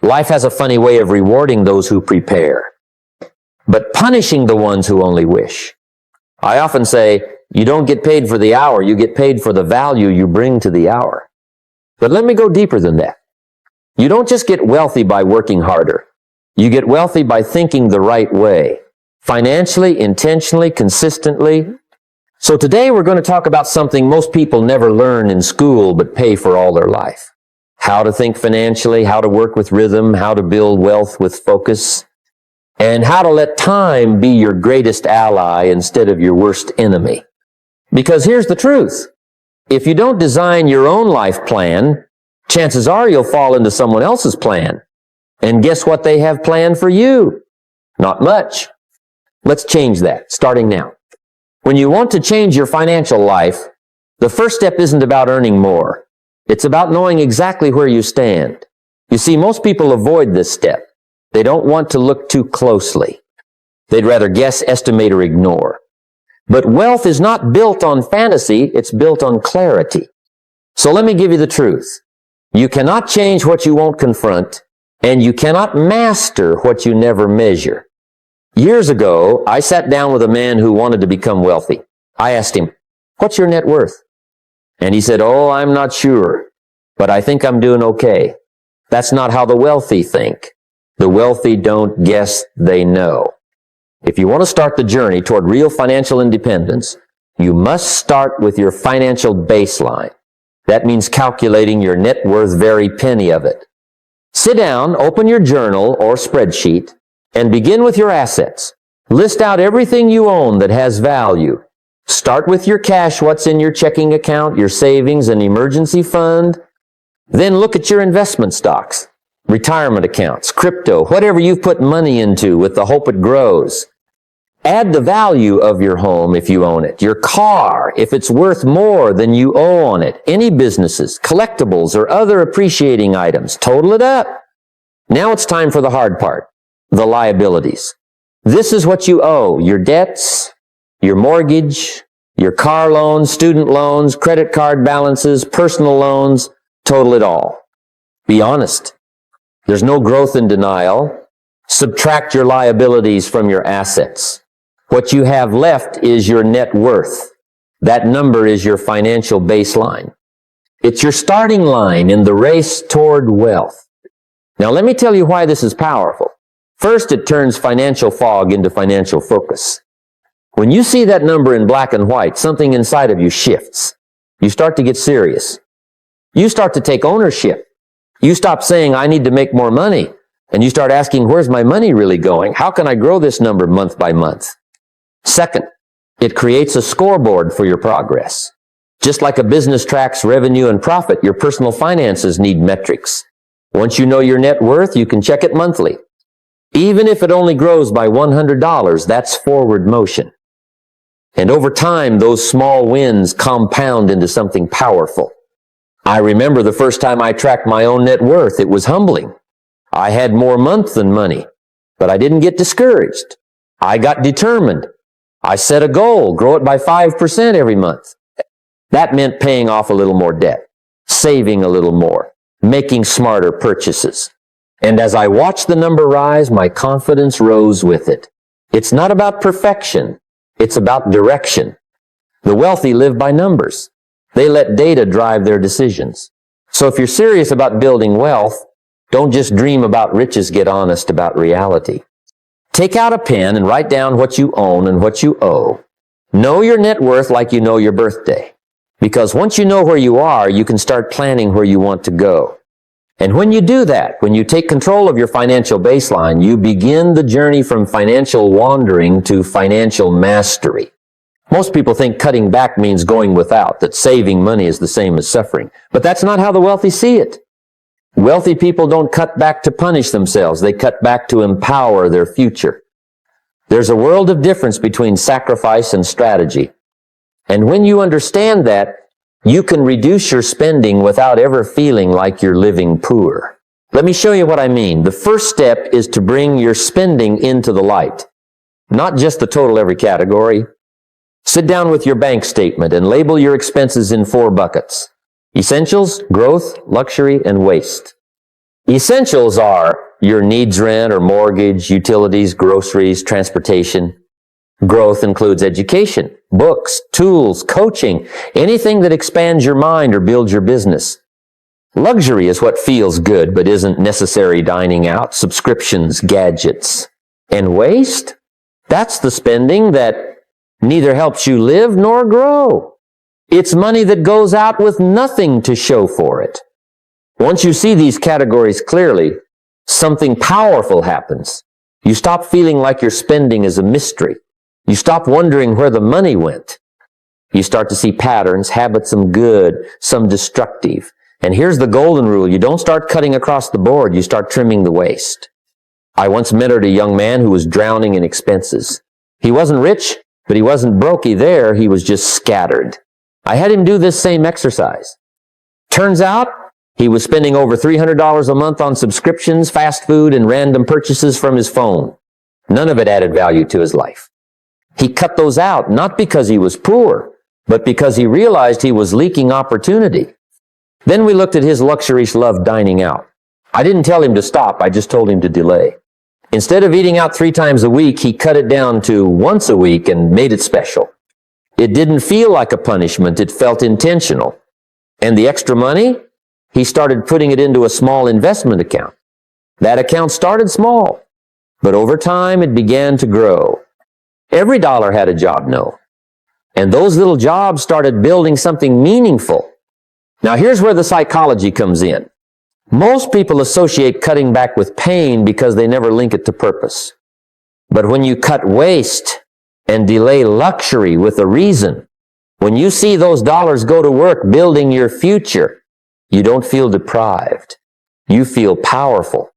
Life has a funny way of rewarding those who prepare, but punishing the ones who only wish. I often say, you don't get paid for the hour, you get paid for the value you bring to the hour. But let me go deeper than that. You don't just get wealthy by working harder. You get wealthy by thinking the right way, financially, intentionally, consistently. So today we're going to talk about something most people never learn in school but pay for all their life. How to think financially, how to work with rhythm, how to build wealth with focus, and how to let time be your greatest ally instead of your worst enemy. Because here's the truth. If you don't design your own life plan, chances are you'll fall into someone else's plan. And guess what they have planned for you? Not much. Let's change that, starting now. When you want to change your financial life, the first step isn't about earning more. It's about knowing exactly where you stand. You see, most people avoid this step. They don't want to look too closely. They'd rather guess, estimate, or ignore. But wealth is not built on fantasy, it's built on clarity. So let me give you the truth. You cannot change what you won't confront, and you cannot master what you never measure. Years ago, I sat down with a man who wanted to become wealthy. I asked him, "What's your net worth?" And he said, "Oh, I'm not sure, but I think I'm doing okay." That's not how the wealthy think. The wealthy don't guess, they know. If you want to start the journey toward real financial independence, you must start with your financial baseline. That means calculating your net worth, every penny of it. Sit down, open your journal or spreadsheet, and begin with your assets. List out everything you own that has value. Start with your cash, what's in your checking account, your savings and emergency fund. Then look at your investment stocks, retirement accounts, crypto, whatever you've put money into with the hope it grows. Add the value of your home if you own it, your car if it's worth more than you owe on it, any businesses, collectibles, or other appreciating items. Total it up. Now it's time for the hard part, the liabilities. This is what you owe, your debts, your mortgage, your car loans, student loans, credit card balances, personal loans. Total it all. Be honest. There's no growth in denial. Subtract your liabilities from your assets. What you have left is your net worth. That number is your financial baseline. It's your starting line in the race toward wealth. Now let me tell you why this is powerful. First, it turns financial fog into financial focus. When you see that number in black and white, something inside of you shifts. You start to get serious. You start to take ownership. You stop saying, "I need to make more money." And you start asking, "Where's my money really going? How can I grow this number month by month?" Second, it creates a scoreboard for your progress. Just like a business tracks revenue and profit, your personal finances need metrics. Once you know your net worth, you can check it monthly. Even if it only grows by $100, that's forward motion. And over time, those small wins compound into something powerful. I remember the first time I tracked my own net worth. It was humbling. I had more month than money, but I didn't get discouraged. I got determined. I set a goal, grow it by 5% every month. That meant paying off a little more debt, saving a little more, making smarter purchases. And as I watched the number rise, my confidence rose with it. It's not about perfection. It's about direction. The wealthy live by numbers. They let data drive their decisions. So if you're serious about building wealth, don't just dream about riches, get honest about reality. Take out a pen and write down what you own and what you owe. Know your net worth like you know your birthday. Because once you know where you are, you can start planning where you want to go. And when you do that, when you take control of your financial baseline, you begin the journey from financial wandering to financial mastery. Most people think cutting back means going without, that saving money is the same as suffering. But that's not how the wealthy see it. Wealthy people don't cut back to punish themselves. They cut back to empower their future. There's a world of difference between sacrifice and strategy. And when you understand that, you can reduce your spending without ever feeling like you're living poor. Let me show you what I mean. The first step is to bring your spending into the light. Not just the total every category. Sit down with your bank statement and label your expenses in 4 buckets. Essentials, growth, luxury, and waste. Essentials are your needs rent or mortgage, utilities, groceries, transportation. Growth includes education, books, tools, coaching, anything that expands your mind or builds your business. Luxury is what feels good but isn't necessary dining out, subscriptions, gadgets. And waste? That's the spending that neither helps you live nor grow. It's money that goes out with nothing to show for it. Once you see these categories clearly, something powerful happens. You stop feeling like your spending is a mystery. You stop wondering where the money went. You start to see patterns, habits, some good, some destructive. And here's the golden rule. You don't start cutting across the board. You start trimming the waste. I once mentored a young man who was drowning in expenses. He wasn't rich, but he wasn't broke either. He was just scattered. I had him do this same exercise. Turns out, he was spending over $300 a month on subscriptions, fast food, and random purchases from his phone. None of it added value to his life. He cut those out, not because he was poor, but because he realized he was leaking opportunity. Then we looked at his luxurious love dining out. I didn't tell him to stop, I just told him to delay. Instead of eating out 3 times a week, he cut it down to once a week and made it special. It didn't feel like a punishment, it felt intentional. And the extra money? He started putting it into a small investment account. That account started small, but over time it began to grow. Every dollar had a job, no. And those little jobs started building something meaningful. Now here's where the psychology comes in. Most people associate cutting back with pain because they never link it to purpose. But when you cut waste and delay luxury with a reason, when you see those dollars go to work building your future, you don't feel deprived. You feel powerful.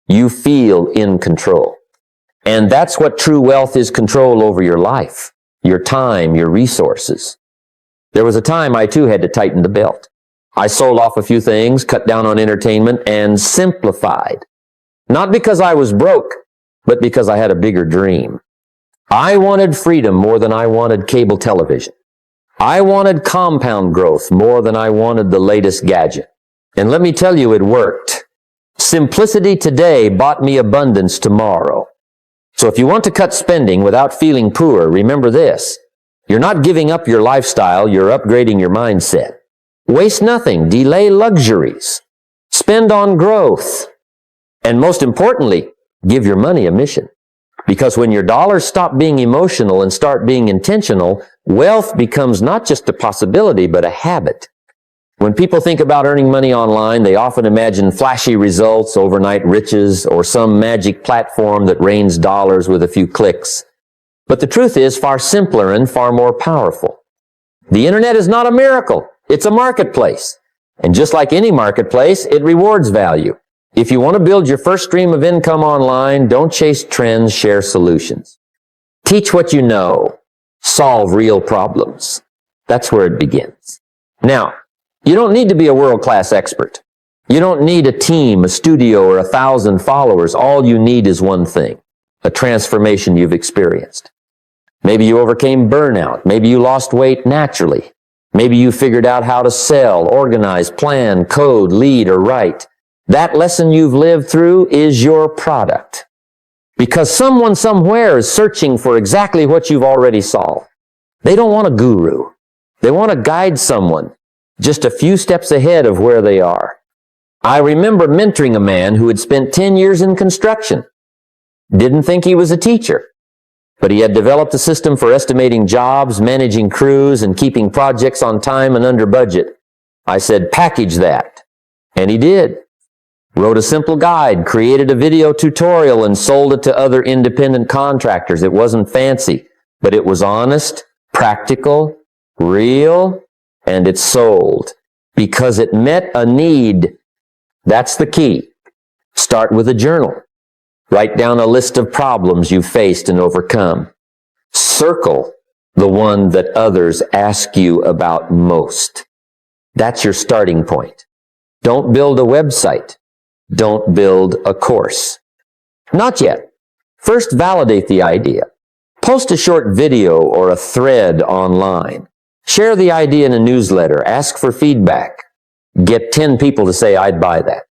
You feel in control. And that's what true wealth is, control over your life, your time, your resources. There was a time I too had to tighten the belt. I sold off a few things, cut down on entertainment, and simplified. Not because I was broke, but because I had a bigger dream. I wanted freedom more than I wanted cable television. I wanted compound growth more than I wanted the latest gadget. And let me tell you, it worked. Simplicity today bought me abundance tomorrow. So if you want to cut spending without feeling poor, remember this. You're not giving up your lifestyle, you're upgrading your mindset. Waste nothing, delay luxuries, spend on growth, and most importantly, give your money a mission. Because when your dollars stop being emotional and start being intentional, wealth becomes not just a possibility, but a habit. When people think about earning money online, they often imagine flashy results, overnight riches, or some magic platform that rains dollars with a few clicks. But the truth is far simpler and far more powerful. The internet is not a miracle. It's a marketplace. And just like any marketplace, it rewards value. If you want to build your first stream of income online, don't chase trends, share solutions. Teach what you know. Solve real problems. That's where it begins. Now, you don't need to be a world-class expert. You don't need a team, a studio, or 1,000 followers. All you need is one thing, a transformation you've experienced. Maybe you overcame burnout. Maybe you lost weight naturally. Maybe you figured out how to sell, organize, plan, code, lead, or write. That lesson you've lived through is your product. Because someone somewhere is searching for exactly what you've already solved. They don't want a guru. They want to guide someone just a few steps ahead of where they are. I remember mentoring a man who had spent 10 years in construction. Didn't think he was a teacher, but he had developed a system for estimating jobs, managing crews, and keeping projects on time and under budget. I said, package that. And he did. Wrote a simple guide, created a video tutorial, and sold it to other independent contractors. It wasn't fancy, but it was honest, practical, real, and it sold because it met a need. That's the key. Start with a journal. Write down a list of problems you've faced and overcome. Circle the one that others ask you about most. That's your starting point. Don't build a website. Don't build a course. Not yet. First, validate the idea. Post a short video or a thread online. Share the idea in a newsletter. Ask for feedback. Get 10 people to say, I'd buy that.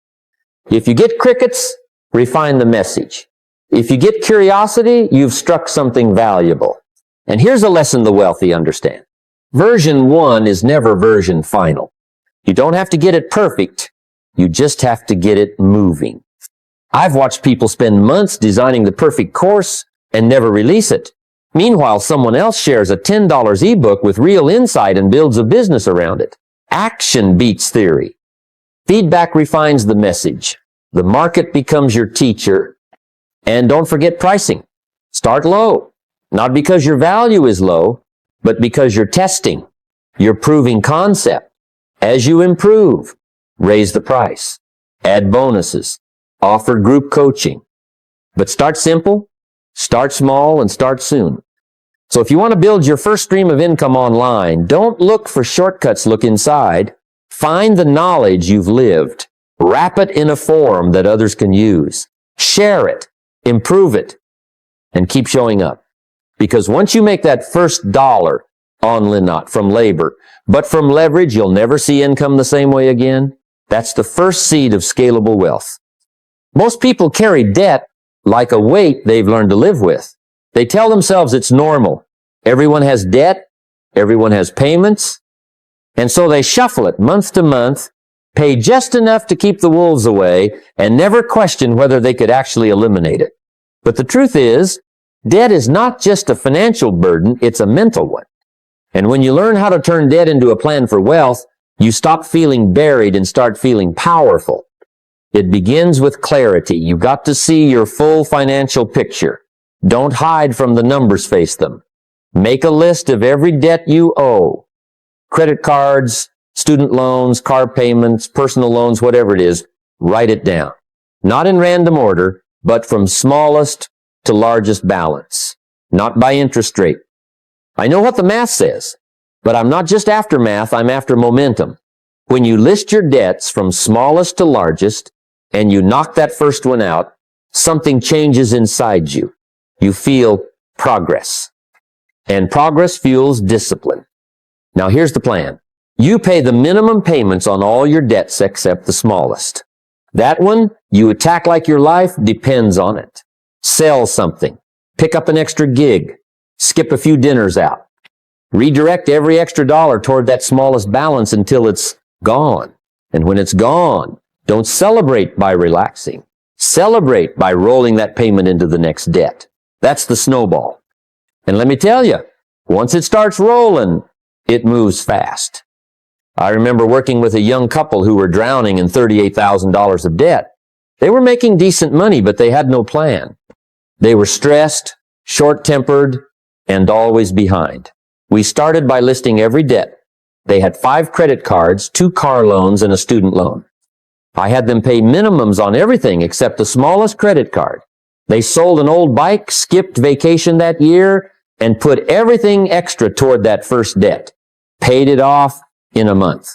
If you get crickets, refine the message. If you get curiosity, you've struck something valuable. And here's a lesson the wealthy understand. Version 1 is never version final. You don't have to get it perfect. You just have to get it moving. I've watched people spend months designing the perfect course and never release it. Meanwhile, someone else shares a $10 ebook with real insight and builds a business around it. Action beats theory. Feedback refines the message. The market becomes your teacher. And don't forget pricing. Start low. Not because your value is low, but because you're testing. You're proving concept. As you improve, raise the price. Add bonuses. Offer group coaching. But start simple, start small, and start soon. So if you want to build your first stream of income online, don't look for shortcuts, look inside. Find the knowledge you've lived. Wrap it in a form that others can use. Share it. Improve it. And keep showing up. Because once you make that first dollar on not from labor, but from leverage, you'll never see income the same way again. That's the first seed of scalable wealth. Most people carry debt like a weight they've learned to live with. They tell themselves it's normal. Everyone has debt. Everyone has payments. And so they shuffle it month to month, pay just enough to keep the wolves away, and never question whether they could actually eliminate it. But the truth is, debt is not just a financial burden, it's a mental one. And when you learn how to turn debt into a plan for wealth, you stop feeling buried and start feeling powerful. It begins with clarity. You've got to see your full financial picture. Don't hide from the numbers, face them. Make a list of every debt you owe. Credit cards, student loans, car payments, personal loans, whatever it is, write it down. Not in random order, but from smallest to largest balance. Not by interest rate. I know what the math says, but I'm not just after math, I'm after momentum. When you list your debts from smallest to largest, and you knock that first one out, something changes inside you. You feel progress. And progress fuels discipline. Now here's the plan. You pay the minimum payments on all your debts except the smallest. That one you attack like your life depends on it. Sell something. Pick up an extra gig. Skip a few dinners out. Redirect every extra dollar toward that smallest balance until it's gone. And when it's gone, don't celebrate by relaxing. Celebrate by rolling that payment into the next debt. That's the snowball. And let me tell you, once it starts rolling, it moves fast. I remember working with a young couple who were drowning in $38,000 of debt. They were making decent money, but they had no plan. They were stressed, short-tempered, and always behind. We started by listing every debt. They had 5 credit cards, 2 car loans, and a student loan. I had them pay minimums on everything except the smallest credit card. They sold an old bike, skipped vacation that year, and put everything extra toward that first debt. Paid it off in a month.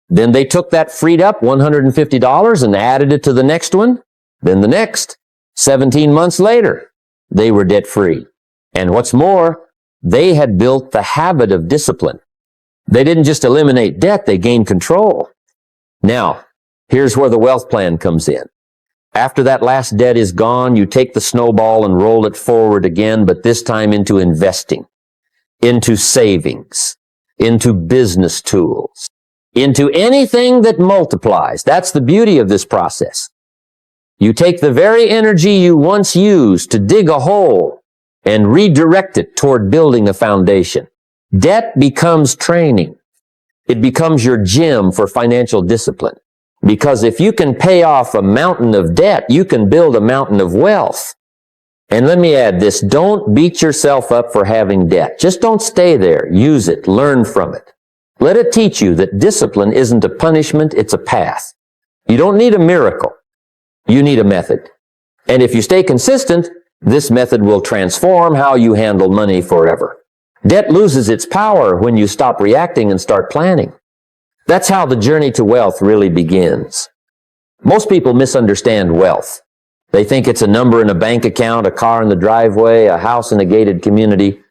Then they took that freed up $150 and added it to the next one. Then the next. 17 months later, they were debt-free. And what's more, they had built the habit of discipline. They didn't just eliminate debt, they gained control. Now, here's where the wealth plan comes in. After that last debt is gone, you take the snowball and roll it forward again, but this time into investing, into savings, into business tools, into anything that multiplies. That's the beauty of this process. You take the very energy you once used to dig a hole and redirect it toward building a foundation. Debt becomes training. It becomes your gym for financial discipline. Because if you can pay off a mountain of debt, you can build a mountain of wealth. And let me add this, don't beat yourself up for having debt. Just don't stay there. Use it. Learn from it. Let it teach you that discipline isn't a punishment, it's a path. You don't need a miracle. You need a method. And if you stay consistent, this method will transform how you handle money forever. Debt loses its power when you stop reacting and start planning. That's how the journey to wealth really begins. Most people misunderstand wealth. They think it's a number in a bank account, a car in the driveway, a house in a gated community.